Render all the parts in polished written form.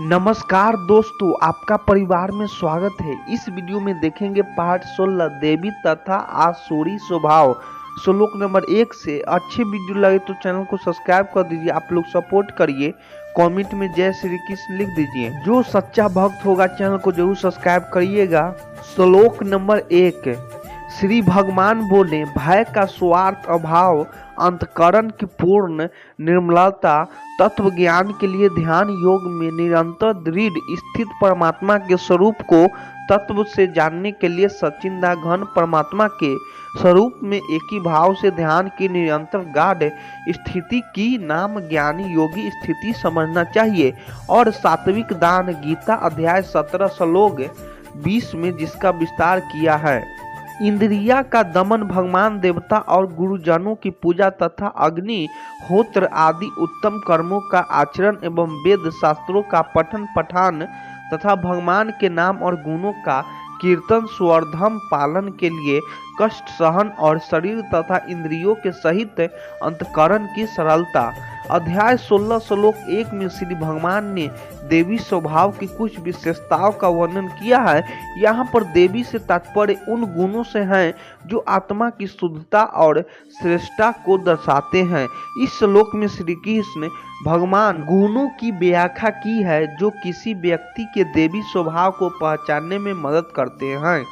नमस्कार दोस्तों, आपका परिवार में स्वागत है। इस वीडियो में देखेंगे पार्ट 16 देवी तथा आसुरी स्वभाव श्लोक नंबर 1 से। अच्छी वीडियो लगे तो चैनल को सब्सक्राइब कर दीजिए। आप लोग सपोर्ट करिए, कमेंट में जय श्री कृष्ण लिख दीजिए। जो सच्चा भक्त होगा चैनल को जरूर सब्सक्राइब करिएगा। श्लोक नंबर 1। श्री भगवान बोले, भय का स्वार्थ अभाव, अंतकरण की पूर्ण निर्मलता, तत्व ज्ञान के लिए ध्यान योग में निरंतर दृढ़ स्थित परमात्मा के स्वरूप को तत्व से जानने के लिए सच्चिदा घन परमात्मा के स्वरूप में एक ही भाव से ध्यान की निरंतर गाढ़ स्थिति की नाम ज्ञानी योगी स्थिति समझना चाहिए। और सात्विक दान गीता अध्याय 17 श्लोक 20 में जिसका विस्तार किया है। इंद्रिया का दमन, भगवान देवता और गुरुजनों की पूजा तथा अग्नि होत्र आदि उत्तम कर्मों का आचरण एवं वेद शास्त्रों का पठन पठान तथा भगवान के नाम और गुणों का कीर्तन स्वधर्म पालन के लिए कष्ट सहन और शरीर तथा इंद्रियों के सहित अंतकरण की सरलता। अध्याय 16 श्लोक 1 में श्री भगवान ने देवी स्वभाव की कुछ विशेषताओं का वर्णन किया है। यहाँ पर देवी से तात्पर्य उन गुणों से है जो आत्मा की शुद्धता और श्रेष्ठता को दर्शाते हैं। इस श्लोक में श्री कृष्ण भगवान गुणों की व्याख्या की है जो किसी व्यक्ति के देवी स्वभाव को पहचानने में मदद करते हैं।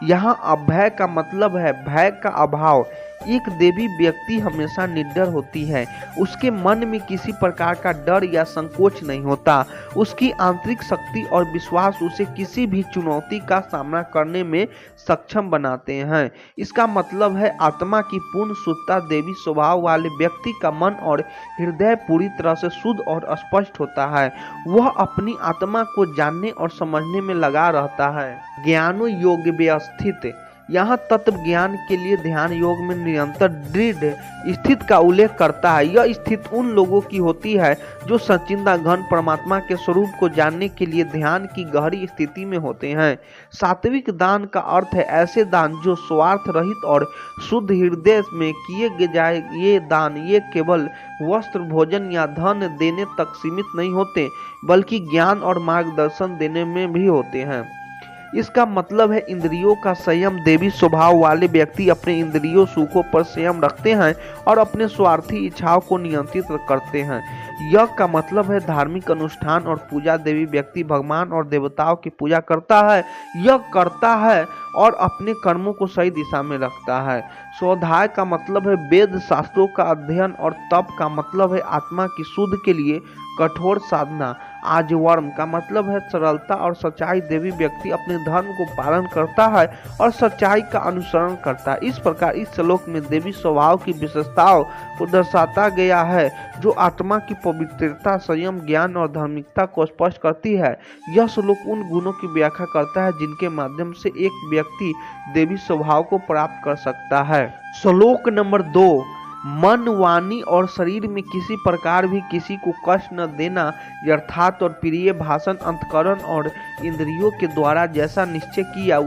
यहाँ अभय का मतलब है भय का अभाव। एक देवी व्यक्ति हमेशा निडर होती है, उसके मन में किसी प्रकार का डर या संकोच नहीं होता। उसकी आंतरिक शक्ति और विश्वास उसे किसी भी चुनौती का सामना करने में सक्षम बनाते हैं। इसका मतलब है आत्मा की पूर्ण शुद्धता देवी स्वभाव वाले व्यक्ति का मन और हृदय पूरी तरह से शुद्ध और स्पष्ट होता है। वह अपनी आत्मा को जानने और समझने में लगा रहता है। ज्ञानो योग व्यवस्थित, यहाँ तत्व ज्ञान के लिए ध्यान योग में निरंतर दृढ़ स्थित का उल्लेख करता है। यह स्थिति उन लोगों की होती है जो सच्चिदा घन परमात्मा के स्वरूप को जानने के लिए ध्यान की गहरी स्थिति में होते हैं। सात्विक दान का अर्थ है ऐसे दान जो स्वार्थ रहित और शुद्ध हृदय में किए जाए। ये दान ये केवल वस्त्र भोजन या धन देने तक सीमित नहीं होते, बल्कि ज्ञान और मार्गदर्शन देने में भी होते हैं। इसका मतलब है इंद्रियों का संयम। देवी स्वभाव वाले व्यक्ति अपने इंद्रियों सुखों पर संयम रखते हैं और अपने स्वार्थी इच्छाओं को नियंत्रित करते हैं। यज्ञ का मतलब है धार्मिक अनुष्ठान और पूजा। देवी व्यक्ति भगवान और देवताओं की पूजा करता है, यज्ञ करता है और अपने कर्मों को सही दिशा में रखता है। स्वाध्याय का मतलब है वेद शास्त्रों का अध्ययन और तप का मतलब है आत्मा की शुद्ध के लिए कठोर साधना। आजवर्म का मतलब है सरलता और सच्चाई। देवी व्यक्ति अपने धर्म को पालन करता है और सच्चाई का अनुसरण करता है। इस प्रकार इस श्लोक में देवी स्वभाव की विशेषताओं को दर्शाता गया है जो आत्मा की पवित्रता, संयम, ज्ञान और धार्मिकता को स्पष्ट करती है। यह श्लोक उन गुणों की व्याख्या करता है जिनके माध्यम से एक व्यक्ति देवी स्वभाव को प्राप्त कर सकता है। श्लोक नंबर 2। मन, वाणी और शरीर में किसी प्रकार भी किसी को कष्ट न देना, यथार्थ और प्रिय भाषण, अंतकरण और इंद्रियों के द्वारा जैसा निश्चय किया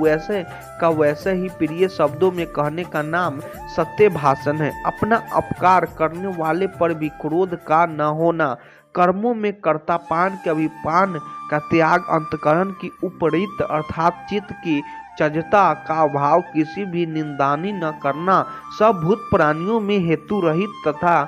वैसे ही प्रिय शब्दों में कहने का नाम सत्य भाषण है। अपना अपकार करने वाले पर भी क्रोध का न होना, कर्मों में कर्तापान के अभिपान का त्याग, अंतकरण की उपरीत अर्थात चित्त की चजता का अभाव, किसी भी निंदानी न करना, सब भूत प्राणियों में हेतु रहित तथा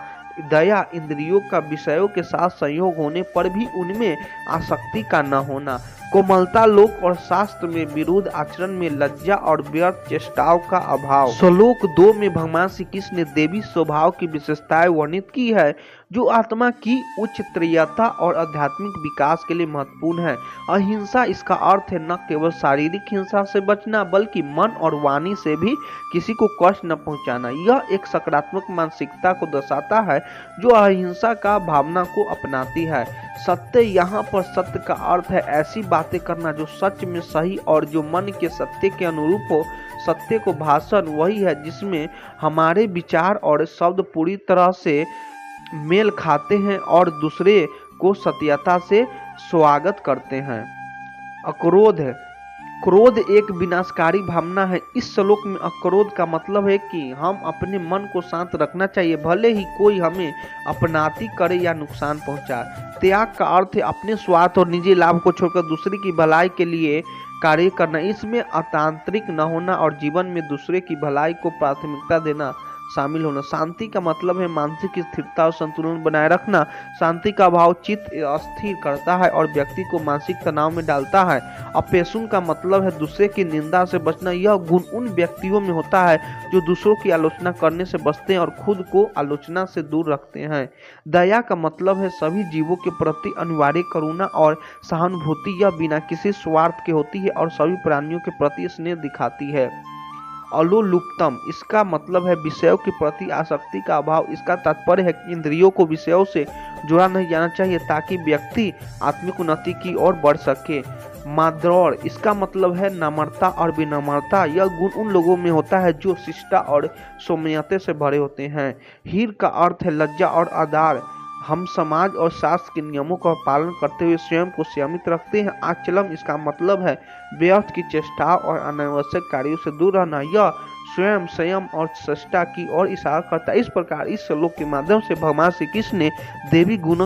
दया, इंद्रियों का विषयों के साथ संयोग होने पर भी उनमें आसक्ति का न होना, कोमलता, लोक और शास्त्र में विरुद्ध आचरण में लज्जा और व्यर्थ चेष्टाओं का अभाव। श्लोक 2 में भगवान श्री कृष्ण ने देवी स्वभाव की विशेषताएं वर्णित की है जो आत्मा की उच्चतरीयता और आध्यात्मिक विकास के लिए महत्वपूर्ण है। अहिंसा इसका अर्थ है न केवल शारीरिक हिंसा से बचना बल्कि मन और वाणी से भी किसी को कष्ट न पहुंचाना। यह एक सकारात्मक मानसिकता को दर्शाता है जो अहिंसा का भावना को अपनाती है। सत्य, यहाँ पर सत्य का अर्थ है ऐसी बातें करना जो सच में सही और जो मन के सत्य के अनुरूप हो। सत्य को भाषण वही है जिसमें हमारे विचार और शब्द पूरी तरह से मेल खाते हैं और दूसरे को सत्यता से स्वागत करते हैं। अक्रोध, क्रोध एक विनाशकारी भावना है। इस श्लोक में अक्रोध का मतलब है कि हम अपने मन को शांत रखना चाहिए, भले ही कोई हमें अपनाती करे या नुकसान पहुंचाए। त्याग का अर्थ है अपने स्वार्थ और निजी लाभ को छोड़कर दूसरे की भलाई के लिए कार्य करना। इसमें अतांत्रिक न होना और जीवन में दूसरे की भलाई को प्राथमिकता देना शामिल होना। शांति का मतलब है मानसिक स्थिरता और संतुलन बनाए रखना। शांति का भाव चित्त स्थिर करता है और व्यक्ति को मानसिक तनाव में डालता है। अपेशुन का मतलब है दूसरे की निंदा से बचना। यह गुण उन व्यक्तियों में होता है जो दूसरों की आलोचना करने से बचते हैं और खुद को आलोचना से दूर रखते हैं। दया का मतलब है सभी जीवों के प्रति अनिवार्य करुणा और सहानुभूति। यह बिना किसी स्वार्थ के होती है और सभी प्राणियों के प्रति स्नेह दिखाती है। अलोलुप्तम, इसका मतलब है विषयों के प्रति आसक्ति का अभाव। इसका तात्पर्य है कि इंद्रियों को विषयों से जोड़ा नहीं जाना चाहिए ताकि व्यक्ति आत्मिक उन्नति की ओर बढ़ सके। माद्रौर, इसका मतलब है नम्रता और विनम्रता। यह गुण उन लोगों में होता है जो शिष्टा और सौम्यता से भरे होते हैं। हीर का अर्थ है लज्जा और आदर। हम समाज और शास्त्र के नियमों का पालन करते हुए स्वयं को संयमित रखते हैं। आचलम, इसका मतलब है व्यर्थ की चेष्टाओं और अनावश्यक कार्यों से दूर रहना। यह स्वयं संयम और चेष्टा की ओर इशारा करता है। इस प्रकार इस श्लोक के माध्यम से भगवान श्री कृष्ण ने देवी गुणों